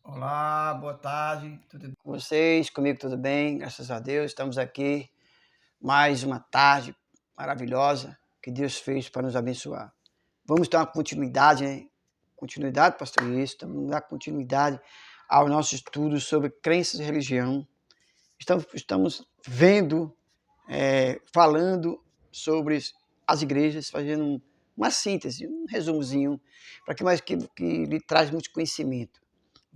Olá, boa tarde, tudo bem Com vocês, comigo tudo bem, graças a Deus. Estamos aqui mais uma tarde maravilhosa que Deus fez para nos abençoar. Vamos dar uma continuidade, né? Continuidade, pastor Isso, vamos dar continuidade ao nosso estudo sobre crenças e religião. Estamos vendo, falando sobre as igrejas, fazendo uma síntese, um resumozinho, para que lhe traz muito conhecimento.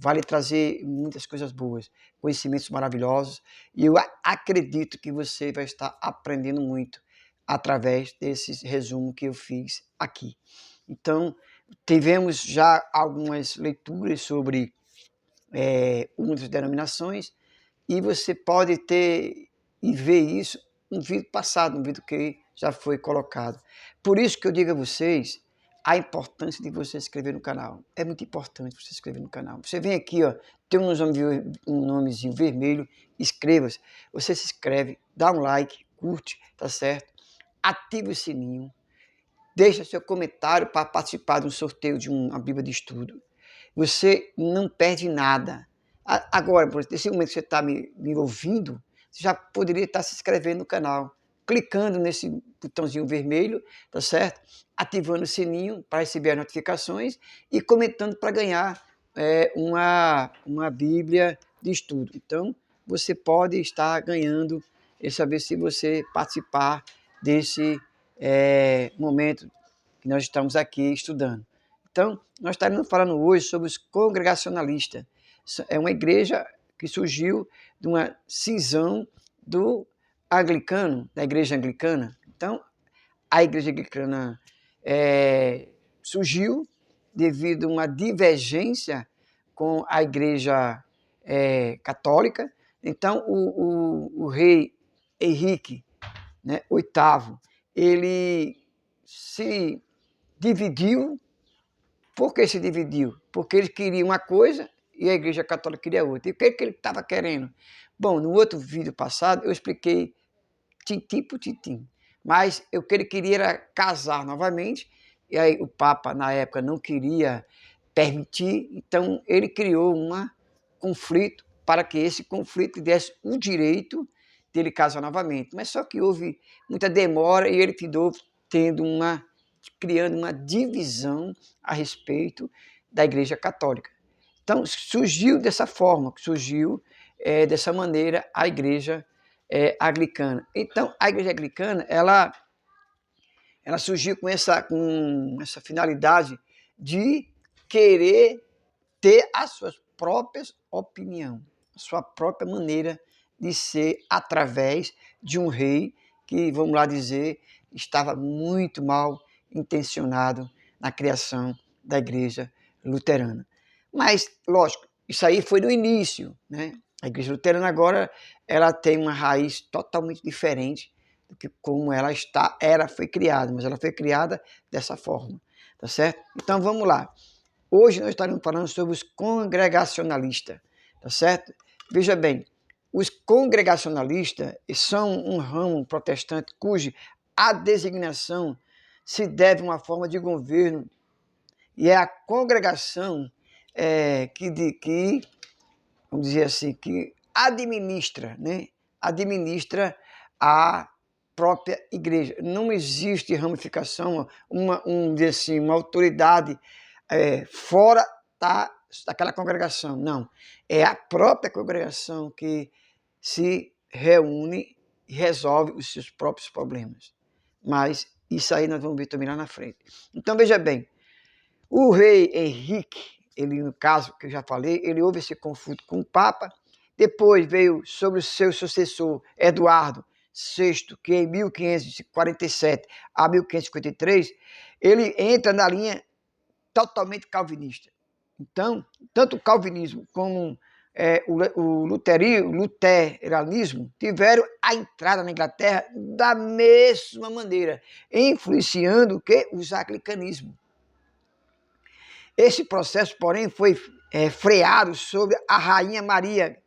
Vai lhe trazer muitas coisas boas, conhecimentos maravilhosos, e eu acredito que você vai estar aprendendo muito através desse resumo que eu fiz aqui. Então, tivemos já algumas leituras sobre outras denominações, e você pode ter e ver isso no vídeo passado, no vídeo que já foi colocado. Por isso que eu digo a vocês a importância de você se inscrever no canal. É muito importante você se inscrever no canal. Você vem aqui, ó, tem um nomezinho vermelho, inscreva-se. Você se inscreve, dá um like, curte, tá certo? Ativa o sininho, deixa seu comentário para participar de um sorteio de uma Bíblia de estudo. Você não perde nada. Agora, nesse momento que você está me ouvindo, você já poderia estar se inscrevendo no canal, clicando nesse botãozinho vermelho, tá certo? Ativando o sininho para receber as notificações e comentando para ganhar uma Bíblia de estudo. Então, você pode estar ganhando e saber se você participar desse momento que nós estamos aqui estudando. Então, nós estaremos falando hoje sobre os congregacionalistas. É uma igreja que surgiu de uma cisão do anglicano, da igreja anglicana. Então, a igreja anglicana surgiu devido a uma divergência com a igreja católica. Então, o rei Henrique, né, VIII, ele se dividiu. Por que se dividiu? Porque ele queria uma coisa e a Igreja Católica queria outra. E o que ele estava querendo? Bom, no outro vídeo passado eu expliquei tintim por tintim. Mas o que ele queria era casar novamente, e aí o Papa, na época, não queria permitir, então ele criou um conflito para que esse conflito desse o direito dele casar novamente. Mas só que houve muita demora e ele ficou criando uma divisão a respeito da Igreja Católica. Então, surgiu dessa forma, surgiu dessa maneira a Igreja Anglicana. Então, a Igreja Anglicana, ela surgiu com essa finalidade de querer ter as suas próprias opiniões, a sua própria maneira de ser através de um rei que, vamos lá dizer, estava muito mal intencionado na criação da igreja luterana. Mas, lógico, isso aí foi no início, né? A igreja luterana agora ela tem uma raiz totalmente diferente do que como foi criada, mas ela foi criada dessa forma, tá certo? Então vamos lá. Hoje nós estaremos falando sobre os congregacionalistas, tá certo? Veja bem, os congregacionalistas são um ramo protestante cuja designação se deve a uma forma de governo e é a congregação que, vamos dizer assim, que administra, né? Administra a própria igreja. Não existe ramificação, uma autoridade fora daquela congregação. Não. É a própria congregação que se reúne e resolve os seus próprios problemas. Mas isso aí nós vamos ver também lá na frente. Então, veja bem, o rei Henrique, ele, no caso que eu já falei, ele houve esse conflito com o Papa, depois veio sobre o seu sucessor, Eduardo VI, que em 1547 a 1553, ele entra na linha totalmente calvinista. Então, tanto o calvinismo como o luteranismo tiveram a entrada na Inglaterra da mesma maneira, influenciando o que? Os anglicanismos. Esse processo, porém, foi freado sobre a Rainha Maria,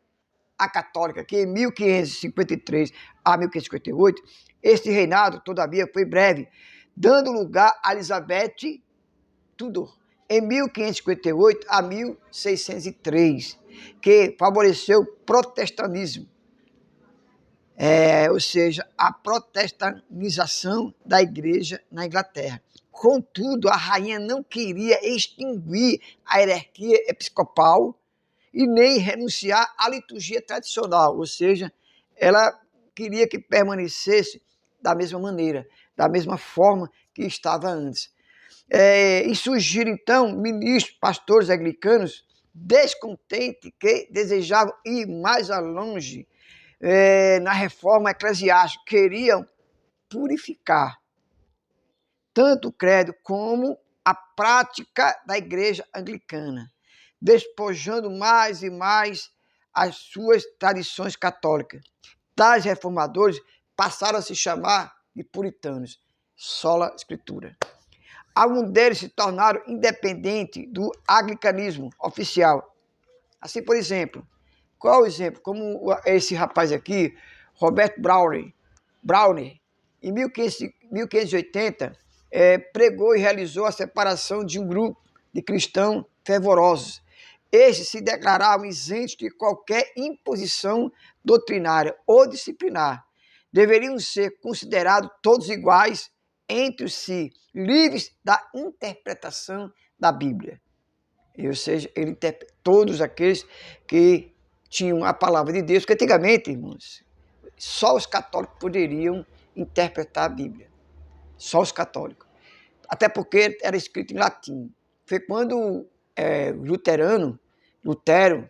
a Católica, que em 1553 a 1558, este reinado, todavia, foi breve, dando lugar a Elizabeth Tudor, em 1558 a 1603, que favoreceu o protestantismo, ou seja, a protestanização da igreja na Inglaterra. Contudo, a rainha não queria extinguir a hierarquia episcopal e nem renunciar à liturgia tradicional, ou seja, ela queria que permanecesse da mesma maneira, da mesma forma que estava antes. E surgiram, então, ministros, pastores anglicanos descontentes que desejavam ir mais longe na reforma eclesiástica, queriam purificar tanto o credo como a prática da igreja anglicana, despojando mais e mais as suas tradições católicas. Tais reformadores passaram a se chamar de puritanos. Sola Escritura. Alguns deles se tornaram independentes do anglicanismo oficial. Assim, por exemplo, qual o exemplo? Como esse rapaz aqui, Robert Browne, em 1580, pregou e realizou a separação de um grupo de cristãos fervorosos. Estes se declaravam isentos de qualquer imposição doutrinária ou disciplinar. Deveriam ser considerados todos iguais entre si, livres da interpretação da Bíblia. Ou seja, todos aqueles que tinham a palavra de Deus, porque antigamente, irmãos, só os católicos poderiam interpretar a Bíblia. Só os católicos. Até porque era escrito em latim. Foi quando Lutero,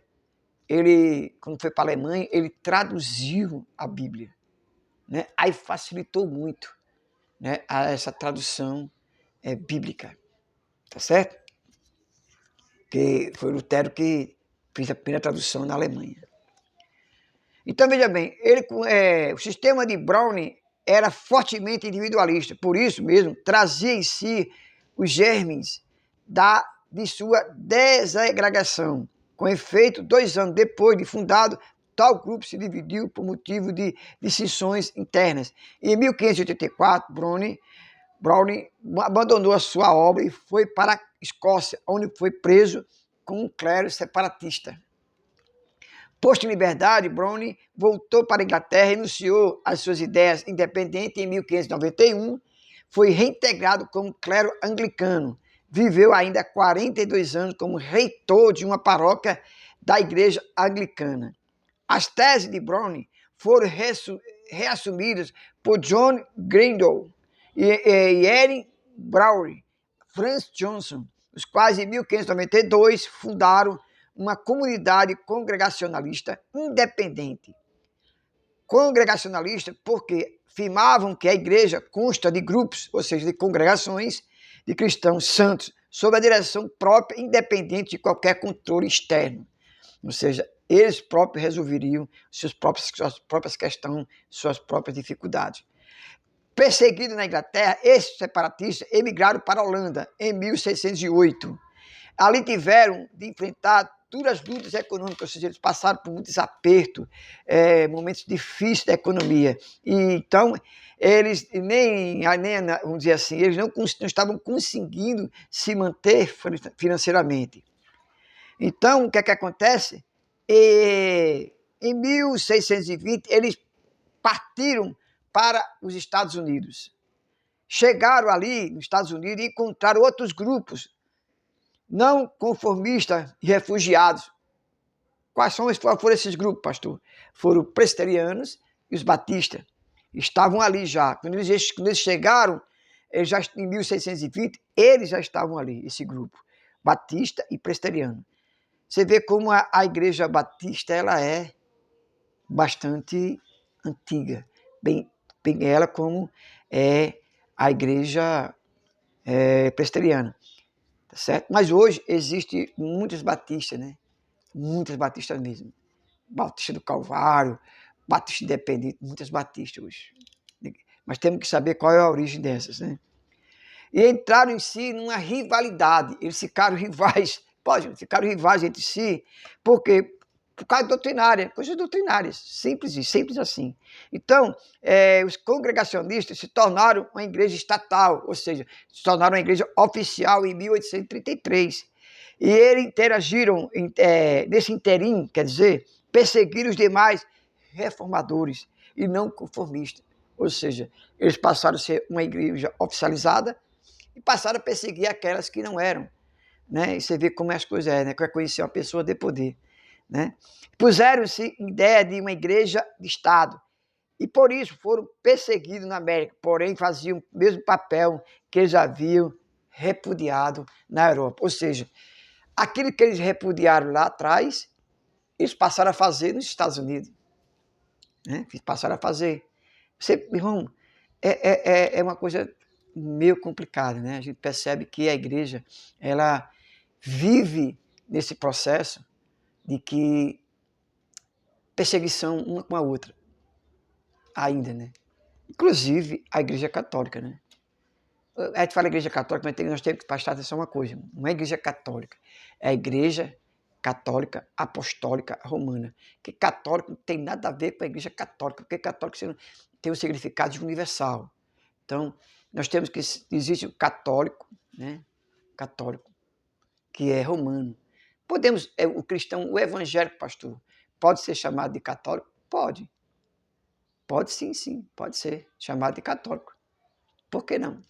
ele, quando foi para a Alemanha, ele traduziu a Bíblia. Né? Aí facilitou muito, né, essa tradução bíblica. Tá certo? Que foi Lutero que fez a primeira tradução na Alemanha. Então, veja bem, o sistema de Browne era fortemente individualista, por isso mesmo trazia em si os germes de sua desagregação. Com efeito, 2 anos depois de fundado, tal grupo se dividiu por motivo de distinções internas. Em 1584, Browne abandonou a sua obra e foi para a Escócia, onde foi preso com um clero separatista. Posto em liberdade, Browne voltou para a Inglaterra e renunciou às suas ideias independentes em 1591, foi reintegrado como clero anglicano. Viveu ainda 42 anos como reitor de uma paróquia da igreja anglicana. As teses de Browne foram reassumidas por John Grindal e Erin Browne, Francis Johnson, os quais em 1592 fundaram uma comunidade congregacionalista independente. Congregacionalista porque afirmavam que a igreja consta de grupos, ou seja, de congregações de cristãos santos, sob a direção própria, independente de qualquer controle externo. Ou seja, eles próprios resolveriam suas próprias questões, suas próprias dificuldades. Perseguidos na Inglaterra, esses separatistas emigraram para a Holanda em 1608. Ali tiveram de enfrentar duras lutas econômicas, ou seja, eles passaram por muitos apertos, momentos difíceis da economia. E, então, eles vamos dizer assim, eles não estavam conseguindo se manter financeiramente. Então, o que é que acontece? Em 1620, eles partiram para os Estados Unidos. Chegaram ali nos Estados Unidos e encontraram outros grupos não conformistas e refugiados. Quais foram esses grupos, pastor? Foram os presbiterianos e os batistas. Estavam ali já. Quando eles chegaram, em 1620, eles já estavam ali, esse grupo, batista e presbiteriano. Você vê como a igreja batista ela é bastante antiga, bem ela como é a igreja presbiteriana. Tá certo? Mas hoje existem muitos batistas, né? Muitas batistas mesmo. Batista do Calvário, Batista Independente, muitas batistas hoje. Mas temos que saber qual é a origem dessas, né? E entraram em si numa rivalidade. Eles ficaram rivais, ficaram rivais entre si, porque por causa doutrinária, coisas doutrinárias, simples assim. Então, os congregacionistas se tornaram uma igreja estatal, ou seja, se tornaram uma igreja oficial em 1833. E eles interagiram, nesse interim, quer dizer, perseguiram os demais reformadores e não conformistas. Ou seja, eles passaram a ser uma igreja oficializada e passaram a perseguir aquelas que não eram. Né? E você vê como as coisas é, né? Quer conhecer uma pessoa de poder. Né? Puseram-se em ideia de uma igreja de Estado e por isso foram perseguidos na América, porém faziam o mesmo papel que eles haviam repudiado na Europa. Ou seja, aquilo que eles repudiaram lá atrás, eles passaram a fazer nos Estados Unidos. Né? Passaram a fazer. Você, irmão, é uma coisa meio complicada, né? A gente percebe que a igreja, ela vive nesse processo de que perseguição uma com a outra, ainda, né? Inclusive a igreja católica, né? A gente fala igreja católica, mas nós temos que prestar atenção a uma coisa, não é a igreja católica, é a igreja católica apostólica romana, que católico não tem nada a ver com a igreja católica, porque católico tem um significado universal. Então, nós temos que existe o católico, né? Católico, que é romano. Podemos, o cristão, o evangélico, pastor, pode ser chamado de católico? Pode. Pode sim, pode ser chamado de católico. Por que não?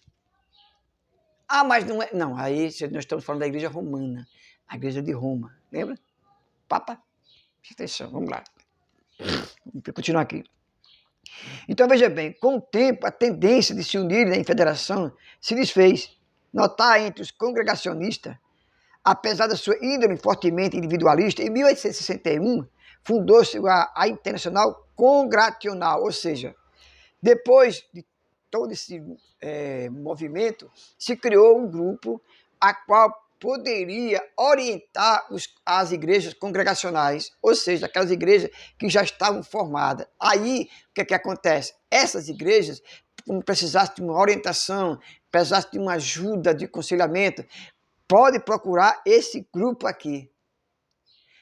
Ah, mas não é. Não, aí nós estamos falando da igreja romana, a igreja de Roma. Lembra? Papa? Presta atenção, vamos lá. Vamos continuar aqui. Então, veja bem, com o tempo, a tendência de se unirem em federação se desfez. Notar entre os congregacionistas, apesar da sua índole fortemente individualista, em 1861 fundou-se a Internacional Congregacional, ou seja, depois de todo esse movimento, se criou um grupo a qual poderia orientar as igrejas congregacionais, ou seja, aquelas igrejas que já estavam formadas. Aí, o que é que acontece? Essas igrejas, como precisassem de uma orientação, precisassem de uma ajuda, de aconselhamento, pode procurar esse grupo aqui.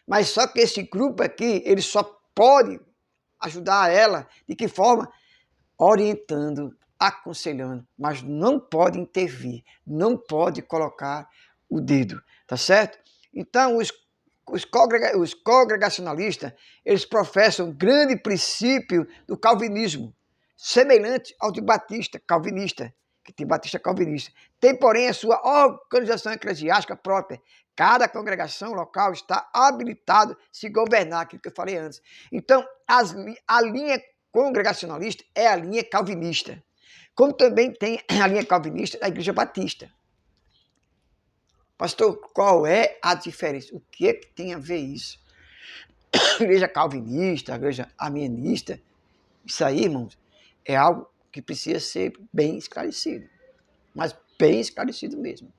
Mas só que esse grupo aqui, ele só pode ajudar ela, de que forma? Orientando, aconselhando, mas não pode intervir, não pode colocar o dedo, tá certo? Então, os congregacionalistas, eles professam um grande princípio do calvinismo, semelhante ao de Batista, calvinista, que tem Batista calvinista. Tem, porém, a sua organização eclesiástica própria. Cada congregação local está habilitado a se governar, aquilo que eu falei antes. Então, a linha congregacionalista é a linha calvinista, como também tem a linha calvinista da Igreja Batista. Pastor, qual é a diferença? O que é que tem a ver isso? A igreja calvinista, a igreja arminianista, isso aí, irmãos, é algo que precisa ser bem esclarecido, mas bem esclarecido mesmo,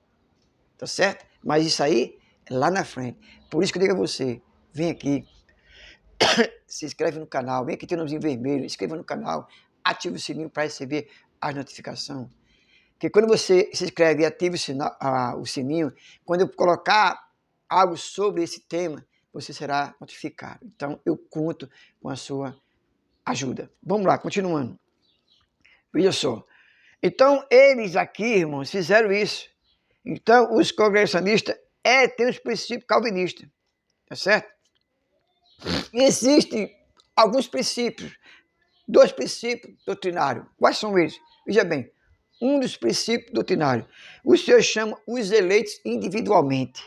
tá certo? Mas isso aí é lá na frente. Por isso que eu digo a você, vem aqui, se inscreve no canal, vem aqui, tem o nomezinho vermelho, inscreva no canal, ative o sininho para receber as notificações. Porque quando você se inscreve e ativa o sininho, quando eu colocar algo sobre esse tema, você será notificado. Então, eu conto com a sua ajuda. Vamos lá, continuando. Veja só. Então, eles aqui, irmãos, fizeram isso. Então, os congregacionistas têm os princípios calvinistas. Tá certo? E existem alguns princípios, 2 princípios doutrinários. Quais são eles? Veja bem, um dos princípios doutrinários. O Senhor chama os eleitos individualmente,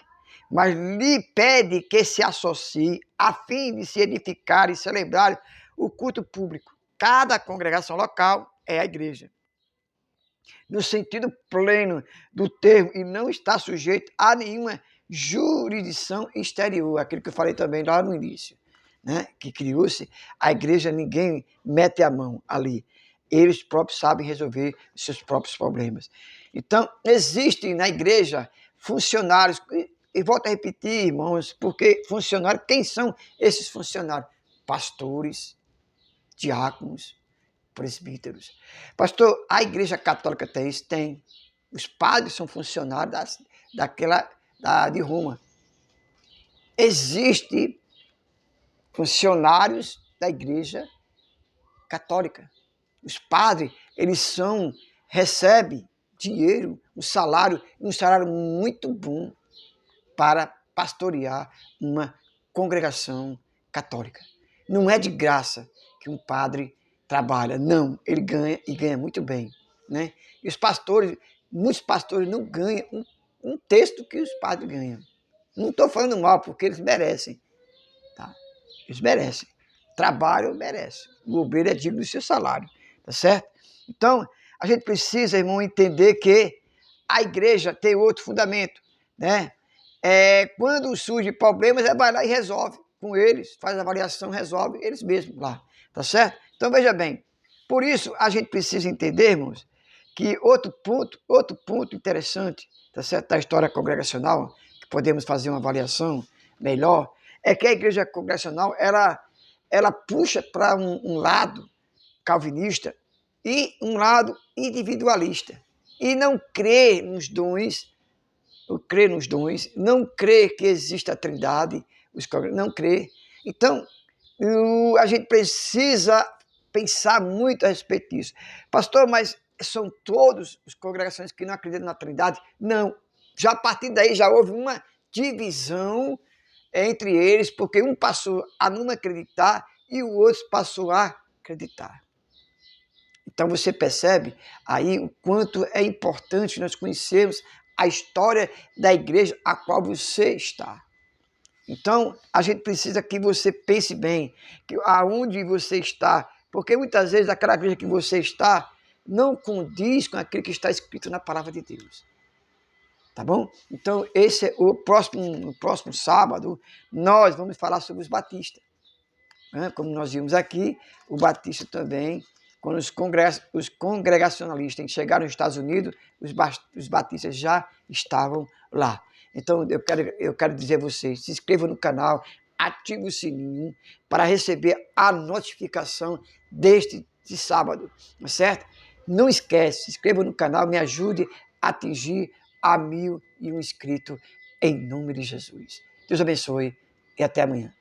mas lhe pede que se associe a fim de se edificar e celebrar o culto público. Cada congregação local é a igreja, no sentido pleno do termo, e não está sujeito a nenhuma jurisdição exterior, aquilo que eu falei também lá no início, né? Que criou-se a igreja, ninguém mete a mão ali. Eles próprios sabem resolver os seus próprios problemas. Então, existem na igreja funcionários, e volto a repetir, irmãos, porque funcionários, quem são esses funcionários? Pastores, diáconos, presbíteros. Pastor, a igreja católica tem isso? Tem. Os padres são funcionários de Roma. Existe funcionários da Igreja Católica. Os padres, recebem dinheiro, um salário muito bom para pastorear uma congregação católica. Não é de graça que um padre trabalha, não, ele ganha e ganha muito bem, né? E os pastores, muitos pastores não ganham um terço do que os padres ganham. Não estou falando mal, porque eles merecem, tá? Eles merecem. Trabalho merece. O obreiro é digno do seu salário, tá certo? Então, a gente precisa, irmão, entender que a igreja tem outro fundamento, né? Quando surgem problemas, vai lá e resolve com eles, faz a avaliação, resolve eles mesmos lá, tá certo? Então, veja bem, por isso a gente precisa entender, irmãos, que outro ponto interessante, tá certo, da história congregacional, que podemos fazer uma avaliação melhor, é que a igreja congregacional, ela puxa para um lado calvinista e um lado individualista. E não crê nos dons, não crê que exista a Trindade, não crê. Então, a gente precisa pensar muito a respeito disso. Pastor, mas são todos as congregações que não acreditam na Trindade? Não. Já a partir daí já houve uma divisão entre eles, porque um passou a não acreditar e o outro passou a acreditar. Então você percebe aí o quanto é importante nós conhecermos a história da igreja a qual você está. Então, a gente precisa que você pense bem, que aonde você está, porque muitas vezes aquela igreja que você está não condiz com aquilo que está escrito na palavra de Deus. Tá bom? Então, esse é no próximo sábado, nós vamos falar sobre os batistas. Como nós vimos aqui, o batista também, quando os congregacionalistas chegaram nos Estados Unidos, os batistas já estavam lá. Então, eu quero dizer a vocês, se inscrevam no canal, ative o sininho para receber a notificação deste sábado, certo? Não esquece, se inscreva no canal, me ajude a atingir a 1.001 inscritos em nome de Jesus. Deus abençoe e até amanhã.